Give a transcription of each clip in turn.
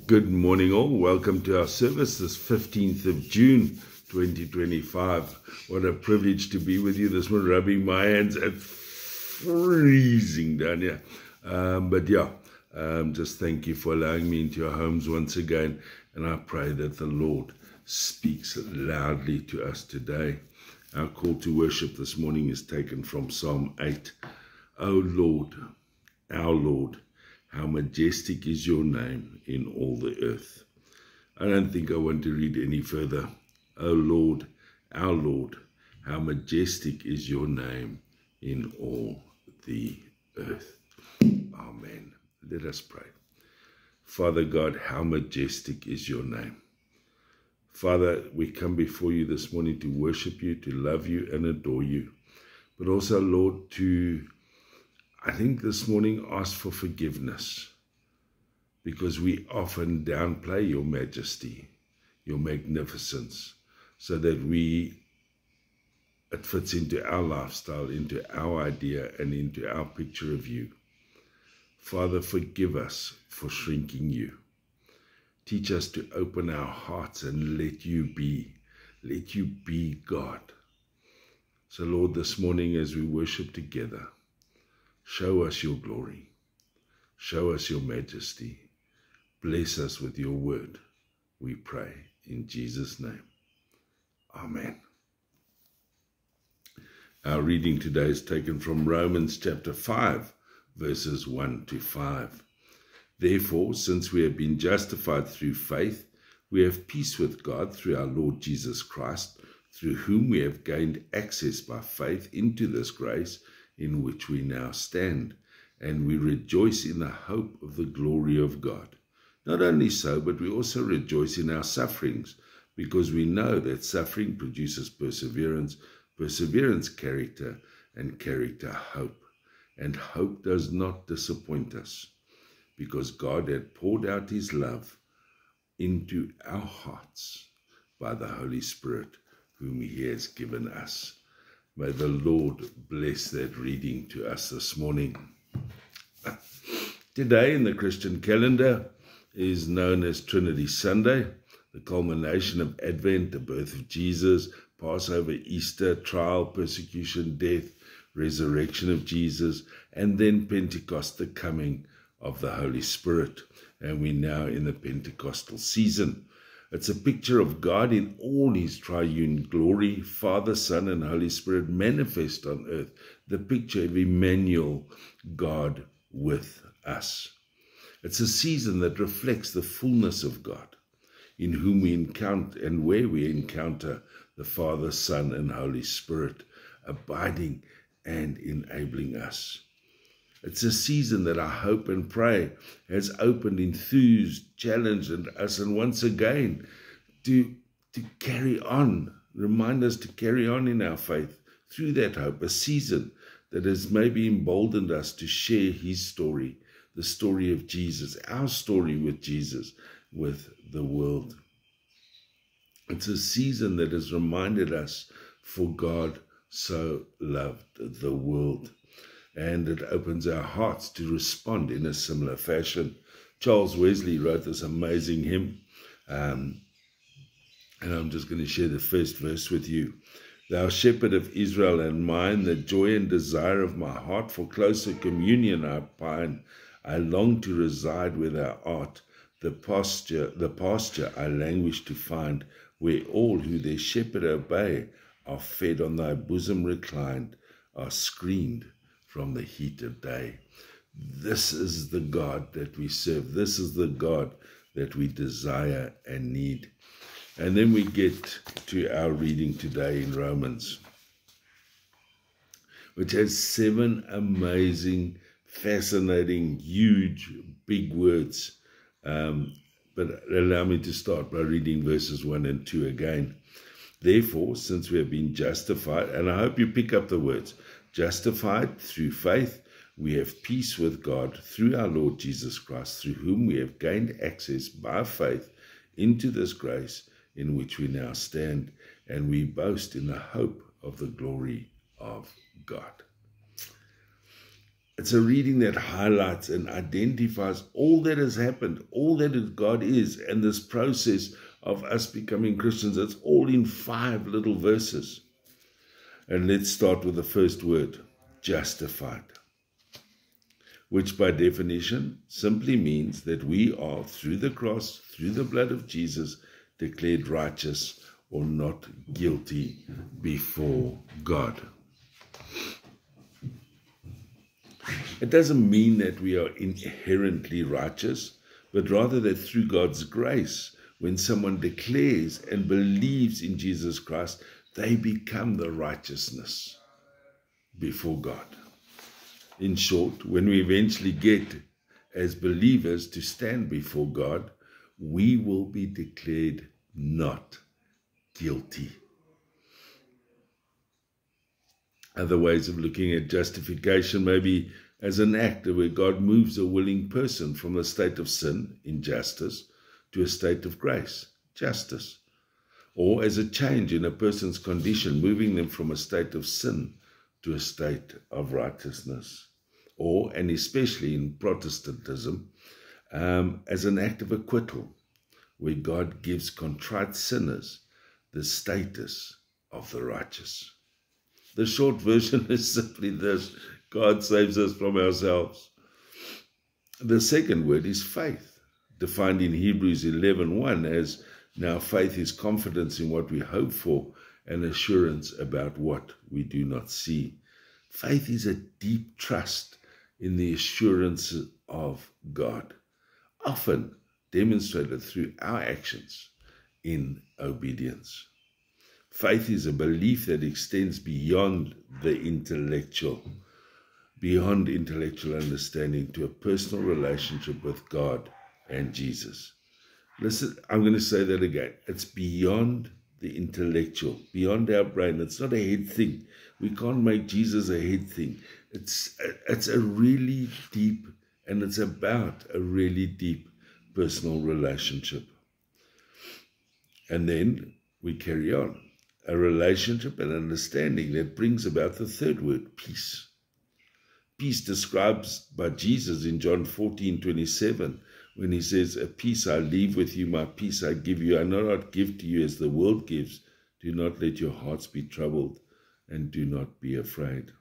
Good morning all. Welcome to our service this 15th of June 2025. What a privilege to be with you this morning, rubbing my hands. It's freezing down here. Just thank you for allowing me into your homes once again. And I pray that the Lord speaks loudly to us today. Our call to worship this morning is taken from Psalm 8. O Lord, our Lord, how majestic is your name in all the earth. I don't think I want to read any further. O Lord, our Lord, how majestic is your name in all the earth. Amen. Let us pray. Father God, how majestic is your name. Father, we come before you this morning to worship you, to love you and adore you. But also, Lord, I think this morning ask for forgiveness, because we often downplay your majesty, your magnificence, so that it fits into our lifestyle, into our idea, and into our picture of you. Father, forgive us for shrinking you. Teach us to open our hearts and let you be God. So Lord, this morning as we worship together, show us your glory. Show us your majesty. Bless us with your word, we pray in Jesus' name. Amen. Our reading today is taken from Romans chapter 5, verses 1 to 5. Therefore, since we have been justified through faith, we have peace with God through our Lord Jesus Christ, through whom we have gained access by faith into this grace in which we now stand, and we rejoice in the hope of the glory of God. Not only so, but we also rejoice in our sufferings, because we know that suffering produces perseverance, perseverance character, and character hope. And hope does not disappoint us, because God had poured out his love into our hearts by the Holy Spirit, whom he has given us. May the Lord bless that reading to us this morning. Today in the Christian calendar is known as Trinity Sunday, the culmination of Advent, the birth of Jesus, Passover, Easter, trial, persecution, death, resurrection of Jesus, and then Pentecost, the coming of the Holy Spirit. And we're now in the Pentecostal season. It's a picture of God in all his triune glory, Father, Son, and Holy Spirit manifest on earth, the picture of Emmanuel, God with us. It's a season that reflects the fullness of God, in whom we encounter and where we encounter the Father, Son, and Holy Spirit, abiding and enabling us. It's a season that I hope and pray has opened, enthused, challenged us, and once again to carry on, remind us to carry on in our faith through that hope, a season that has maybe emboldened us to share his story, the story of Jesus, our story with Jesus, with the world. It's a season that has reminded us, for God so loved the world. And it opens our hearts to respond in a similar fashion. Charles Wesley wrote this amazing hymn, and I'm just going to share the first verse with you. Thou shepherd of Israel and mine, the joy and desire of my heart, for closer communion I pine. I long to reside where thou art, the pasture I languish to find, where all who their shepherd obey are fed on thy bosom reclined, are screened from the heat of day. This is the God that we serve. This is the God that we desire and need. And then we get to our reading today in Romans, which has 7 amazing, fascinating, huge, big words. But allow me to start by reading verses 1 and 2 again. Therefore, since we have been justified, and I hope you pick up the words, justified through faith, we have peace with God through our Lord Jesus Christ, through whom we have gained access by faith into this grace in which we now stand, and we boast in the hope of the glory of God. It's a reading that highlights and identifies all that has happened, all that God is, and this process of us becoming Christians. It's all in 5 little verses. And let's start with the first word, justified, which by definition simply means that we are, through the cross, through the blood of Jesus, declared righteous or not guilty before God. It doesn't mean that we are inherently righteous, but rather that through God's grace, when someone declares and believes in Jesus Christ, they become the righteousness before God. In short, when we eventually get, as believers, to stand before God, we will be declared not guilty. Other ways of looking at justification may be as an act where God moves a willing person from a state of sin, injustice, to a state of grace, justice, or as a change in a person's condition, moving them from a state of sin to a state of righteousness, or, and especially in Protestantism, as an act of acquittal, where God gives contrite sinners the status of the righteous. The short version is simply this: God saves us from ourselves. The second word is faith, defined in Hebrews 11:1 as, now faith is confidence in what we hope for and assurance about what we do not see. Faith is a deep trust in the assurance of God, often demonstrated through our actions in obedience. Faith is a belief that extends beyond intellectual understanding to a personal relationship with God and Jesus. Listen, I'm going to say that again. It's beyond the intellectual, beyond our brain. It's not a head thing. We can't make Jesus a head thing. It's a really deep, and it's about a really deep personal relationship. And then we carry on. A relationship and understanding that brings about the third word, peace. Peace described by Jesus in John 14:27, when he says, a peace I leave with you, my peace I give you. I do not give to you as the world gives. Do not let your hearts be troubled, and do not be afraid.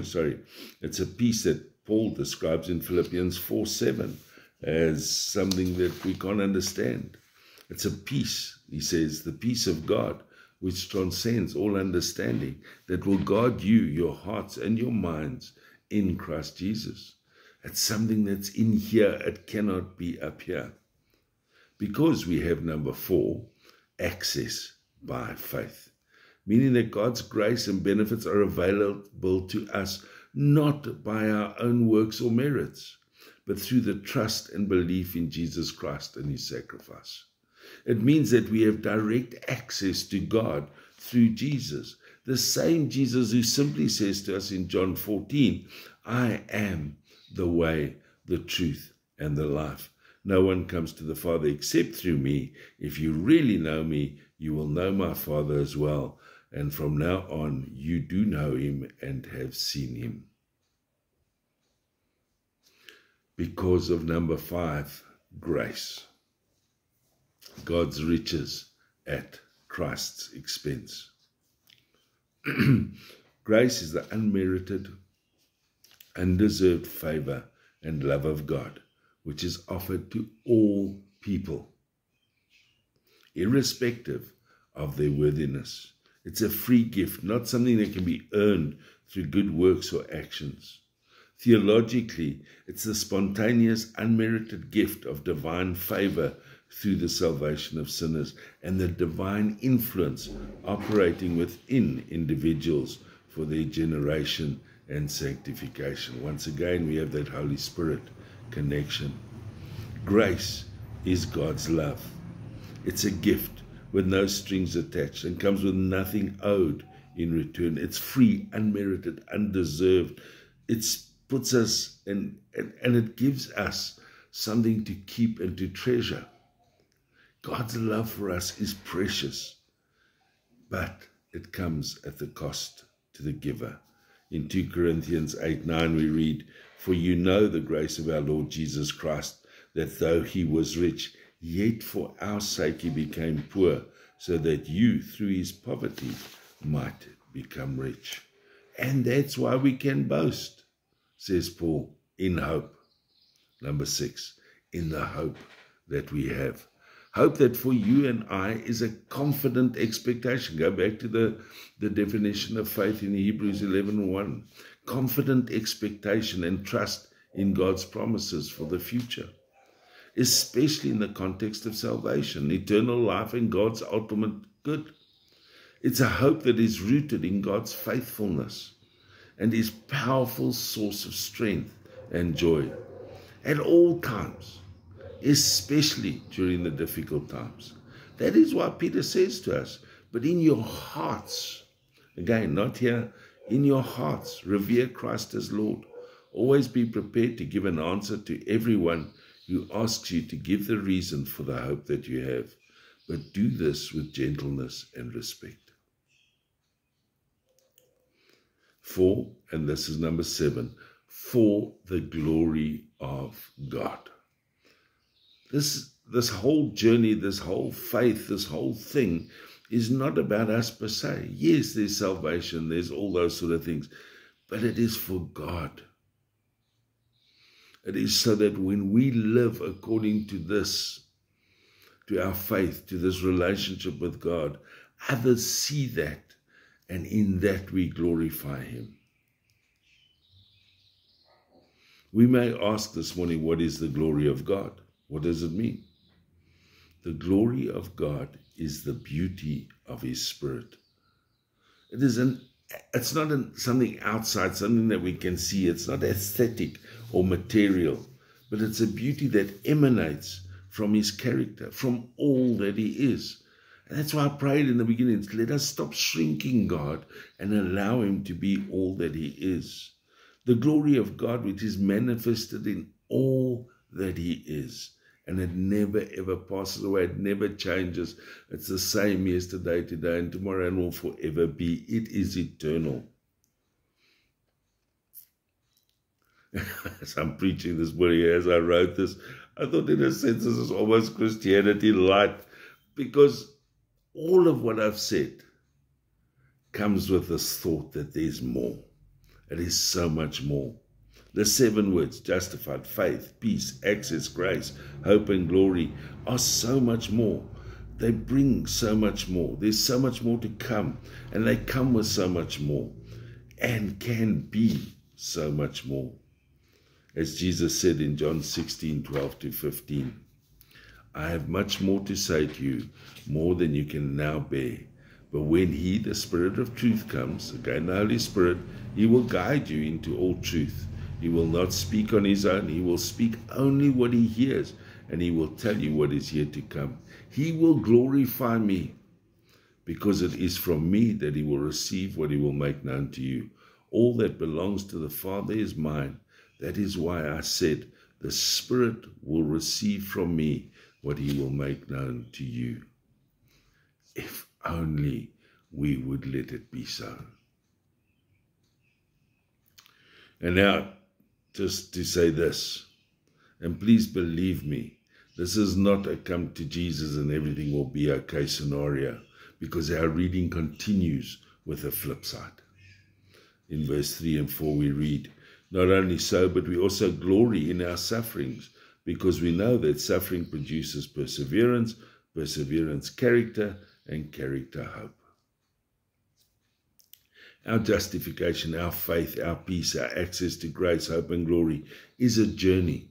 Sorry. It's a peace that Paul describes in Philippians 4:7 as something that we can't understand. It's a peace, he says, the peace of God, which transcends all understanding, that will guard you, your hearts and your minds in Christ Jesus. It's something that's in here. It cannot be up here. Because we have number 4, access by faith, meaning that God's grace and benefits are available to us not by our own works or merits, but through the trust and belief in Jesus Christ and his sacrifice. It means that we have direct access to God through Jesus, the same Jesus who simply says to us in John 14, I am the way, the truth, and the life. No one comes to the Father except through me. If you really know me, you will know my Father as well. And from now on, you do know him and have seen him. Because of number 5, grace. God's riches at Christ's expense. Grace is the unmerited, undeserved favor and love of God, which is offered to all people, irrespective of their worthiness. It's a free gift, not something that can be earned through good works or actions. Theologically, it's the spontaneous, unmerited gift of divine favor through the salvation of sinners and the divine influence operating within individuals for their generation and sanctification. Once again, we have that Holy Spirit connection. Grace is God's love. It's a gift with no strings attached and comes with nothing owed in return. It's free, unmerited, undeserved. It puts us and it gives us something to keep and to treasure. God's love for us is precious, but it comes at the cost to the giver. In 2 Corinthians 8:9 we read, "For you know the grace of our Lord Jesus Christ, that though he was rich, yet for our sake he became poor, so that you, through his poverty, might become rich." And that's why we can boast, says Paul, in hope. Number 6, in the hope that we have. Hope that for you and I is a confident expectation. Go back to the definition of faith in Hebrews 11:1. Confident expectation and trust in God's promises for the future, especially in the context of salvation, eternal life, and God's ultimate good. It's a hope that is rooted in God's faithfulness and his powerful source of strength and joy at all times, especially during the difficult times. That is why Peter says to us, but in your hearts, again, not here, in your hearts, revere Christ as Lord. Always be prepared to give an answer to everyone who asks you to give the reason for the hope that you have, but do this with gentleness and respect. 4, and this is number 7, for the glory of God. This whole journey, this whole faith, this whole thing is not about us per se. Yes, there's salvation, there's all those sort of things, but it is for God. It is so that when we live according to this, to our faith, to this relationship with God, others see that, and in that we glorify him. We may ask this morning, what is the glory of God? What does it mean? The glory of God is the beauty of his Spirit. It's not something outside, something that we can see. It's not aesthetic or material, but it's a beauty that emanates from his character, from all that he is. And that's why I prayed in the beginning, let us stop shrinking God and allow him to be all that he is. The glory of God, which is manifested in all that he is. And it never, ever passes away. It never changes. It's the same yesterday, today, and tomorrow, and will forever be. It is eternal. As I'm preaching this morning, as I wrote this, I thought in a sense this is almost Christianity light, because all of what I've said comes with this thought that there's more. It is so much more. The 7 words, justified, faith, peace, access, grace, hope, and glory, are so much more. They bring so much more. There's so much more to come, and they come with so much more, and can be so much more. As Jesus said in John 16:12-15, I have much more to say to you, more than you can now bear. But when he, the Spirit of truth, comes, again the Holy Spirit, he will guide you into all truth. He will not speak on his own. He will speak only what he hears, and he will tell you what is yet to come. He will glorify me, because it is from me that he will receive what he will make known to you. All that belongs to the Father is mine. That is why I said, the Spirit will receive from me what he will make known to you. If only we would let it be so. And now, just to say this, and please believe me, this is not a come to Jesus and everything will be okay scenario, because our reading continues with a flip side. In verse 3 and 4 we read, not only so, but we also glory in our sufferings, because we know that suffering produces perseverance, perseverance character, and character hope. Our justification, our faith, our peace, our access to grace, hope, and glory is a journey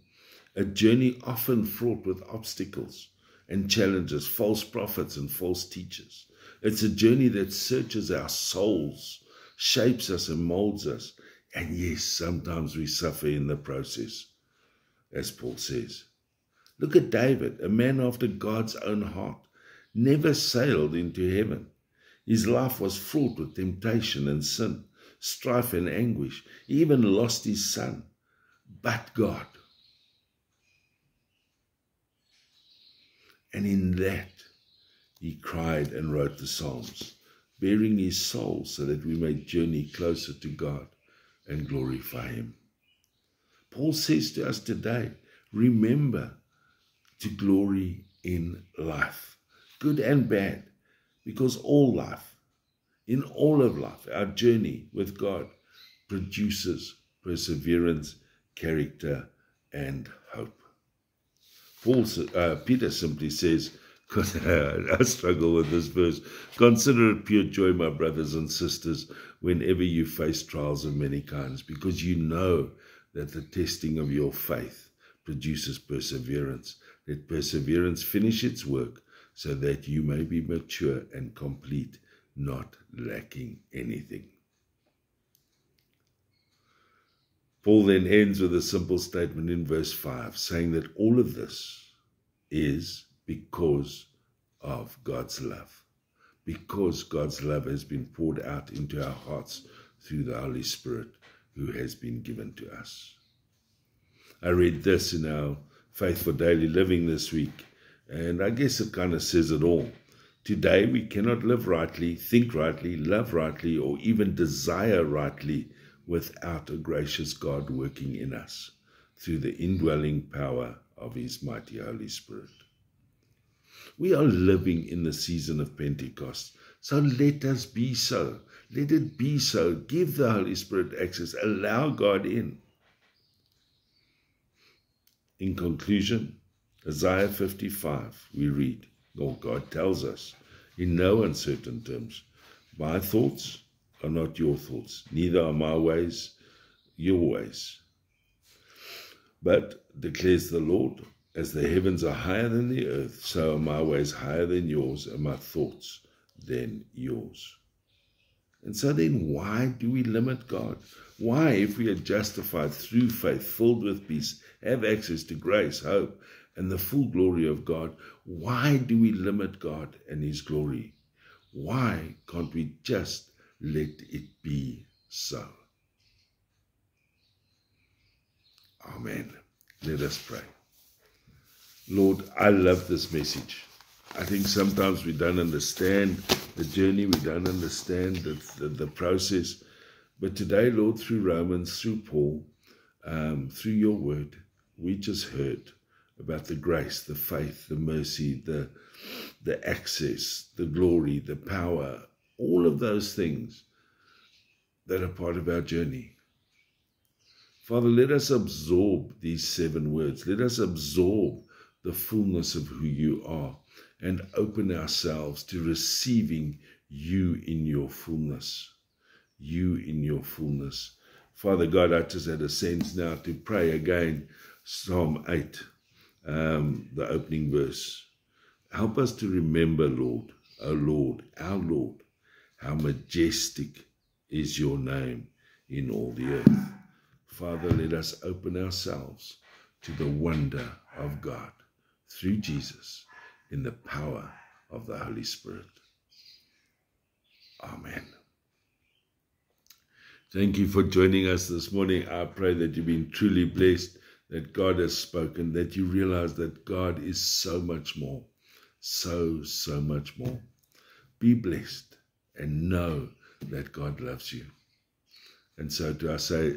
often fraught with obstacles and challenges, false prophets and false teachers. It's a journey that searches our souls, shapes us and molds us, and yes, sometimes we suffer in the process, as Paul says. Look at David, a man after God's own heart, never sailed into heaven. His life was fraught with temptation and sin, strife and anguish. He even lost his son. But God. And in that, he cried and wrote the Psalms, bearing his soul so that we may journey closer to God. and glorify him. Paul says to us today, remember to glory in life, good and bad, because all life, in all of life, our journey with God produces perseverance, character, and hope. Peter simply says, I struggle with this verse, consider it pure joy, my brothers and sisters, whenever you face trials of many kinds, because you know that the testing of your faith produces perseverance. Let perseverance finish its work, so that you may be mature and complete, not lacking anything. Paul then ends with a simple statement in verse 5, saying that all of this is because of God's love, because God's love has been poured out into our hearts through the Holy Spirit who has been given to us. I read this in our Faith for Daily Living this week, and I guess it kind of says it all. Today we cannot live rightly, think rightly, love rightly, or even desire rightly without a gracious God working in us through the indwelling power of his mighty Holy Spirit. We are living in the season of Pentecost, so let us be so. Let it be so. Give the Holy Spirit access. Allow God in. In conclusion, Isaiah 55, we read, or God tells us, in no uncertain terms, my thoughts are not your thoughts, neither are my ways your ways. But, declares the Lord, as the heavens are higher than the earth, so are my ways higher than yours, and my thoughts than yours. And so then why do we limit God? Why, if we are justified through faith, filled with peace, have access to grace, hope, and the full glory of God, why do we limit God and his glory? Why can't we just let it be so? Amen. Let us pray. Lord, I love this message. I think sometimes we don't understand the journey, we don't understand the process. But today, Lord, through Romans, through Paul, through your word, we just heard about the grace, the faith, the mercy, the access, the glory, the power, all of those things that are part of our journey. Father, let us absorb these 7 words. Let us absorb the fullness of who you are and open ourselves to receiving you in your fullness. You in your fullness. Father God, I just had a sense now to pray again, Psalm 8, the opening verse. Help us to remember, Lord, O Lord, our Lord, how majestic is your name in all the earth. Father, let us open ourselves to the wonder of God through Jesus in the power of the Holy Spirit. Amen. Thank you for joining us this morning. I pray that you've been truly blessed, that God has spoken, that you realize that God is so much more, so much more. Be blessed and know that God loves you. And so I say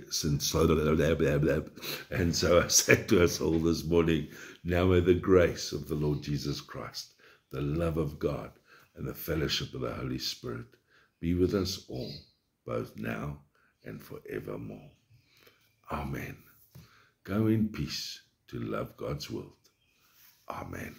to us all this morning, now may the grace of the Lord Jesus Christ, the love of God, and the fellowship of the Holy Spirit be with us all, both now and forevermore. Amen. Go in peace to love God's world. Amen.